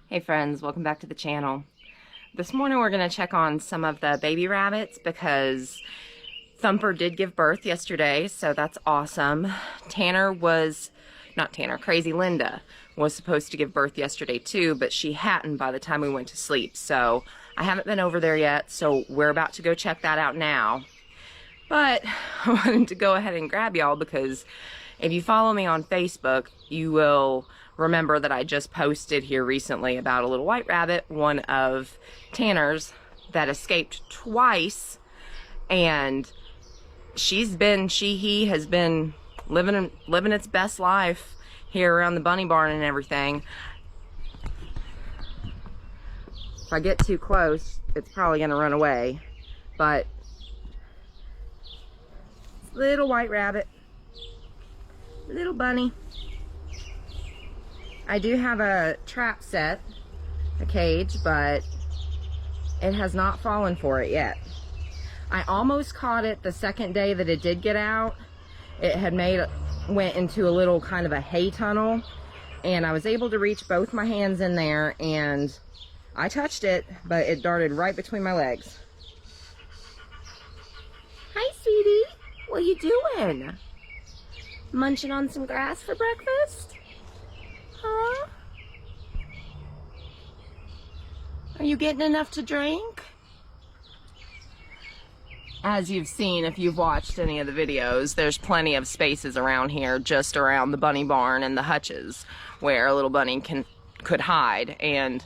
Hey friends, welcome back to the channel. This morning we're going to check on some of the baby rabbits because Thumper did give birth yesterday, so that's awesome. Crazy Linda was supposed to give birth yesterday too, but she hadn't by the time we went to sleep. So I haven't been over there yet, so we're about to go check that out now. But I wanted to go ahead and grab y'all because if you follow me on Facebook, you will remember that I just posted here recently about a little white rabbit, one of Tanner's, that escaped twice, and he has been living its best life here around the bunny barn and everything. If I get too close, it's probably gonna run away, but little white rabbit, little bunny. I do have a trap set, a cage, but it has not fallen for it yet. I almost caught it the second day that it did get out. It had went into a little kind of a hay tunnel, and I was able to reach both my hands in there, and I touched it, but it darted right between my legs. Hi, sweetie. What are you doing? Munching on some grass for breakfast? Huh? Are you getting enough to drink? As you've seen, if you've watched any of the videos, there's plenty of spaces around here, just around the bunny barn and the hutches, where a little bunny could hide and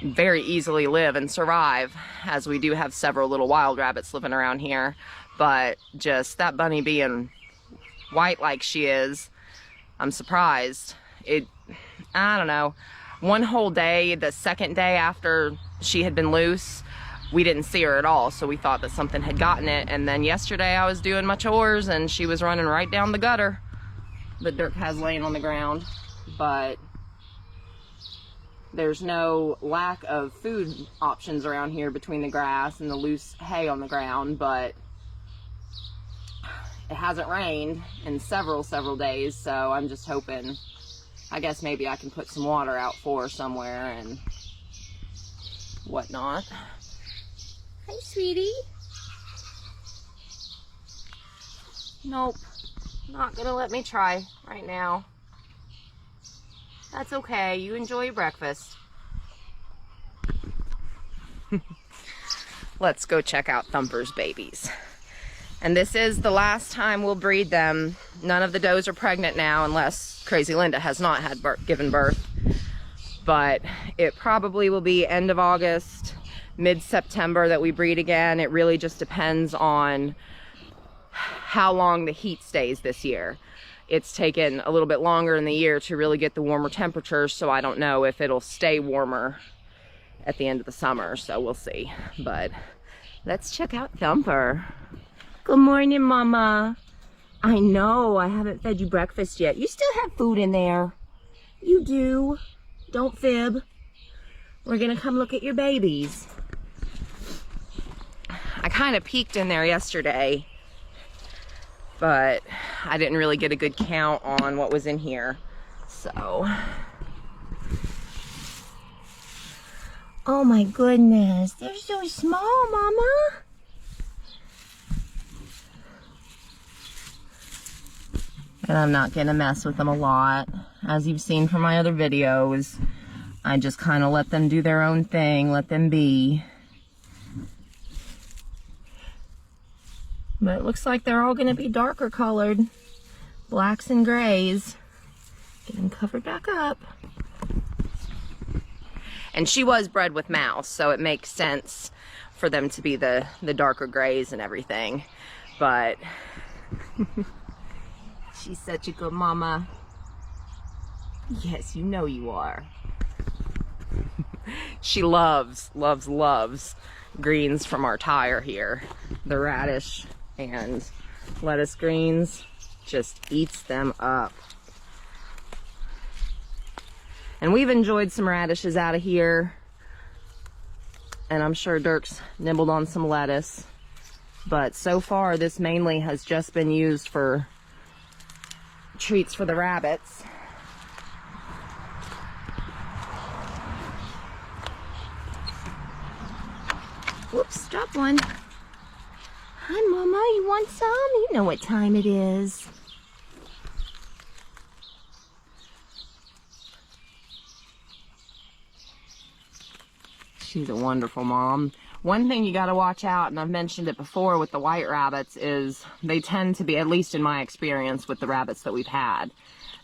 very easily live and survive, as we do have several little wild rabbits living around here. But just that bunny being white like she is, I'm surprised. I don't know, one whole day, the second day after she had been loose, we didn't see her at all, so we thought that something had gotten it. And then yesterday I was doing my chores and she was running right down the gutter that Dirk has laying on the ground. But there's no lack of food options around here between the grass and the loose hay on the ground, but it hasn't rained in several days, so I'm just hoping, I guess maybe I can put some water out for her somewhere and whatnot. Hi, sweetie. Nope, not gonna let me try right now. That's okay, you enjoy your breakfast. Let's go check out Thumper's babies. And this is the last time we'll breed them. None of the does are pregnant now, unless Crazy Linda has not given birth. But it probably will be end of August, mid-September that we breed again. It really just depends on how long the heat stays this year. It's taken a little bit longer in the year to really get the warmer temperatures, so I don't know if it'll stay warmer at the end of the summer, so we'll see. But let's check out Thumper. Good morning, Mama. I know, I haven't fed you breakfast yet. You still have food in there. You do. Don't fib. We're gonna come look at your babies. I kind of peeked in there yesterday, but I didn't really get a good count on what was in here, so. Oh my goodness, they're so small, Mama. And I'm not gonna mess with them a lot. As you've seen from my other videos, I just kind of let them do their own thing, let them be. But it looks like they're all gonna be darker colored. Blacks and grays. Get them covered back up. And she was bred with mouse, so it makes sense for them to be the darker grays and everything. But she's such a good mama. Yes, you know you are. She loves greens from our tire here. The radish and lettuce greens, just eats them up. And we've enjoyed some radishes out of here. And I'm sure Dirk's nibbled on some lettuce. But so far, this mainly has just been used for treats for the rabbits. Whoops, dropped one. Hi, Mama, you want some? You know what time it is. She's a wonderful mom. One thing you got to watch out, and I've mentioned it before with the white rabbits, is they tend to be, at least in my experience with the rabbits that we've had,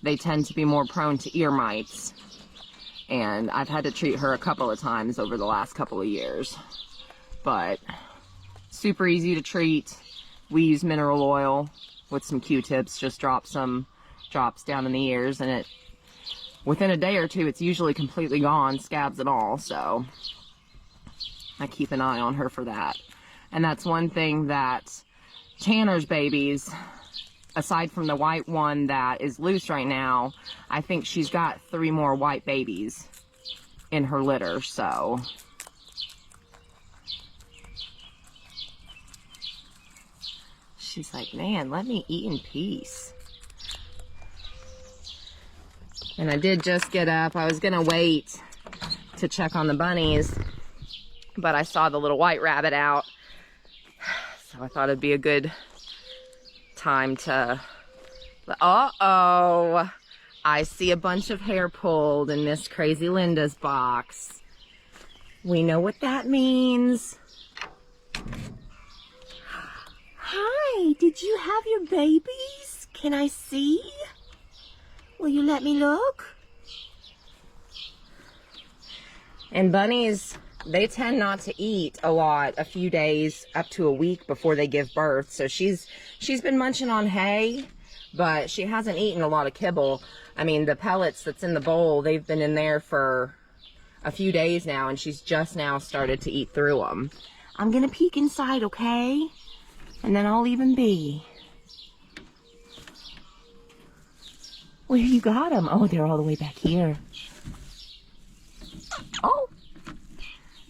they tend to be more prone to ear mites. And I've had to treat her a couple of times over the last couple of years. But super easy to treat. We use mineral oil with some Q-tips, just drop some drops down in the ears, and within a day or two it's usually completely gone, scabs and all, so I keep an eye on her for that. And that's one thing that Tanner's babies, aside from the white one that is loose right now, I think she's got 3 more white babies in her litter, so. She's like, man, let me eat in peace. And I did just get up. I was gonna wait to check on the bunnies, but I saw the little white rabbit out, so I thought it'd be a good time to, uh-oh, I see a bunch of hair pulled in Miss Crazy Linda's box. We know what that means. Hi, did you have your babies? Can I see? Will you let me look? And bunnies, they tend not to eat a lot, a few days up to a week before they give birth. So she's been munching on hay, but she hasn't eaten a lot of kibble. I mean, the pellets that's in the bowl, they've been in there for a few days now, and she's just now started to eat through them. I'm gonna peek inside, okay? And then I'll even be. Where you got them? Oh, they're all the way back here. Oh,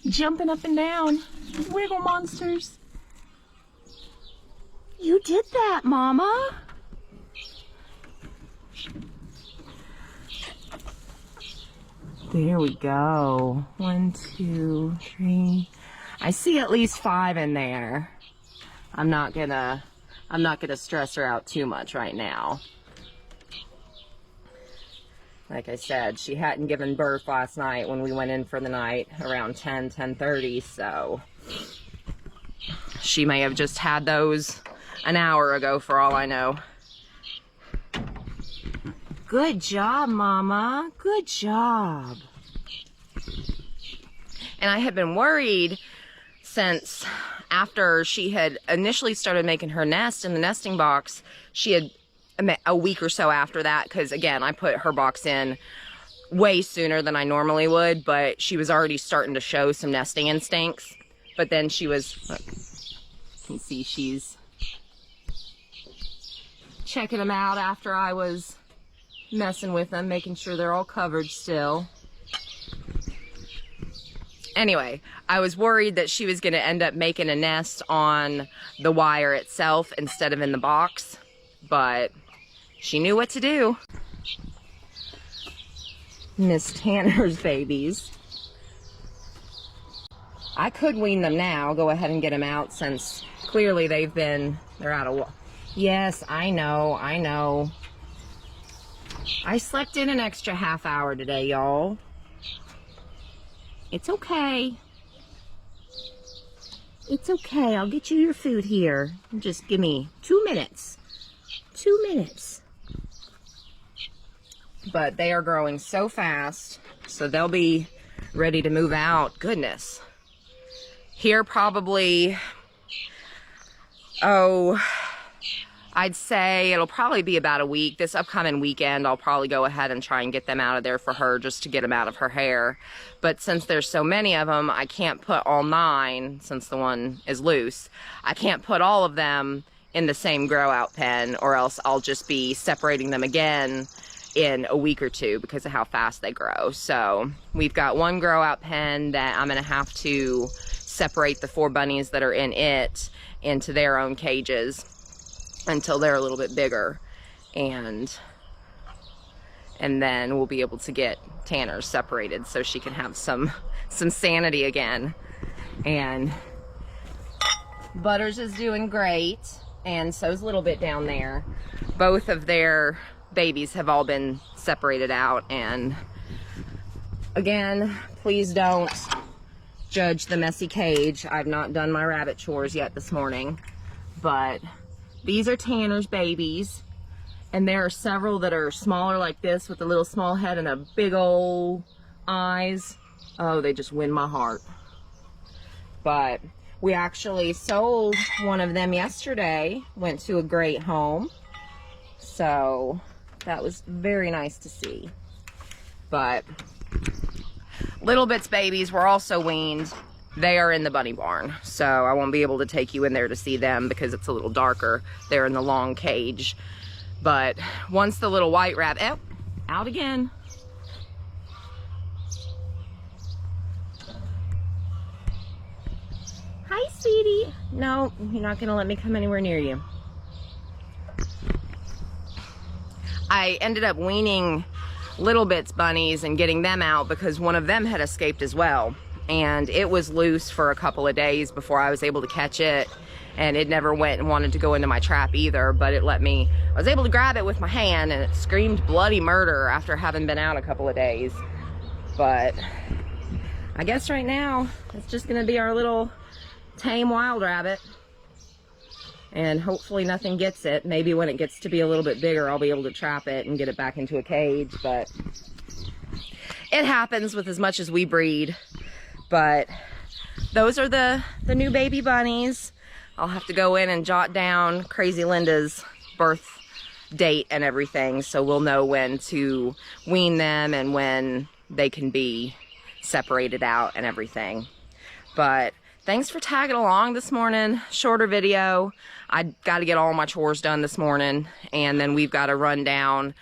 jumping up and down. Wiggle monsters. You did that, Mama. There we go. 1, 2, 3. I see at least 5 in there. I'm not gonna stress her out too much right now. Like I said, she hadn't given birth last night when we went in for the night around 10:30, so she may have just had those an hour ago for all I know. Good job, Mama. Good job. And I had been worried since after she had initially started making her nest in the nesting box, she had a week or so after that, because again, I put her box in way sooner than I normally would, but she was already starting to show some nesting instincts. But then she was, look, you can see she's checking them out after I was messing with them, making sure they're all covered still. Anyway, I was worried that she was going to end up making a nest on the wire itself instead of in the box, but she knew what to do. Miss Tanner's babies. I could wean them now, go ahead and get them out, since clearly they're out of, yes, I know. I slept in an extra half hour today, y'all. It's okay. It's okay, I'll get you your food here. Just give me 2 minutes. 2 minutes. But they are growing so fast, so they'll be ready to move out. Goodness. Here probably, I'd say it'll probably be about a week. This upcoming weekend, I'll probably go ahead and try and get them out of there for her, just to get them out of her hair. But since there's so many of them, I can't put all 9, since the one is loose. I can't put all of them in the same grow out pen, or else I'll just be separating them again in a week or 2 because of how fast they grow. So we've got one grow out pen that I'm gonna have to separate the 4 bunnies that are in it into their own cages until they're a little bit bigger, and then we'll be able to get Tanner separated so she can have some sanity again. And Butters is doing great, and so's a little bit down there. Both of their babies have all been separated out, and again, please don't judge the messy cage. I've not done my rabbit chores yet this morning, but these are Tanner's babies, and there are several that are smaller like this with a little small head and a big old eyes. Oh, they just win my heart. But we actually sold one of them yesterday, went to a great home, so that was very nice to see. But Little Bit's babies were also weaned. They are in the bunny barn, so I won't be able to take you in there to see them because it's a little darker. They're in the long cage. But once the little white rabbit, oh, out again. Hi, sweetie. No, you're not gonna let me come anywhere near you. I ended up weaning Little Bit's bunnies and getting them out because one of them had escaped as well, and it was loose for a couple of days before I was able to catch it, and it never went and wanted to go into my trap either, but it let me. I was able to grab it with my hand, and it screamed bloody murder after having been out a couple of days. But I guess right now it's just gonna be our little tame wild rabbit, and hopefully nothing gets it. Maybe when it gets to be a little bit bigger, I'll be able to trap it and get it back into a cage, but it happens with as much as we breed. But those are the new baby bunnies. I'll have to go in and jot down Crazy Linda's birth date and everything, so we'll know when to wean them and when they can be separated out and everything. But thanks for tagging along this morning. Shorter video. I got to get all my chores done this morning, and then we've got to run down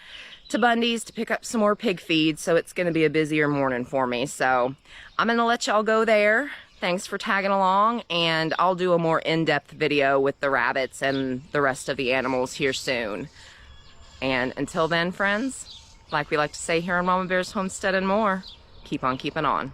to Bundy's to pick up some more pig feed, so it's going to be a busier morning for me. So I'm going to let y'all go there. Thanks for tagging along, and I'll do a more in-depth video with the rabbits and the rest of the animals here soon. And until then, friends, like we like to say here on Mama Bear's Homestead and more, keep on keeping on.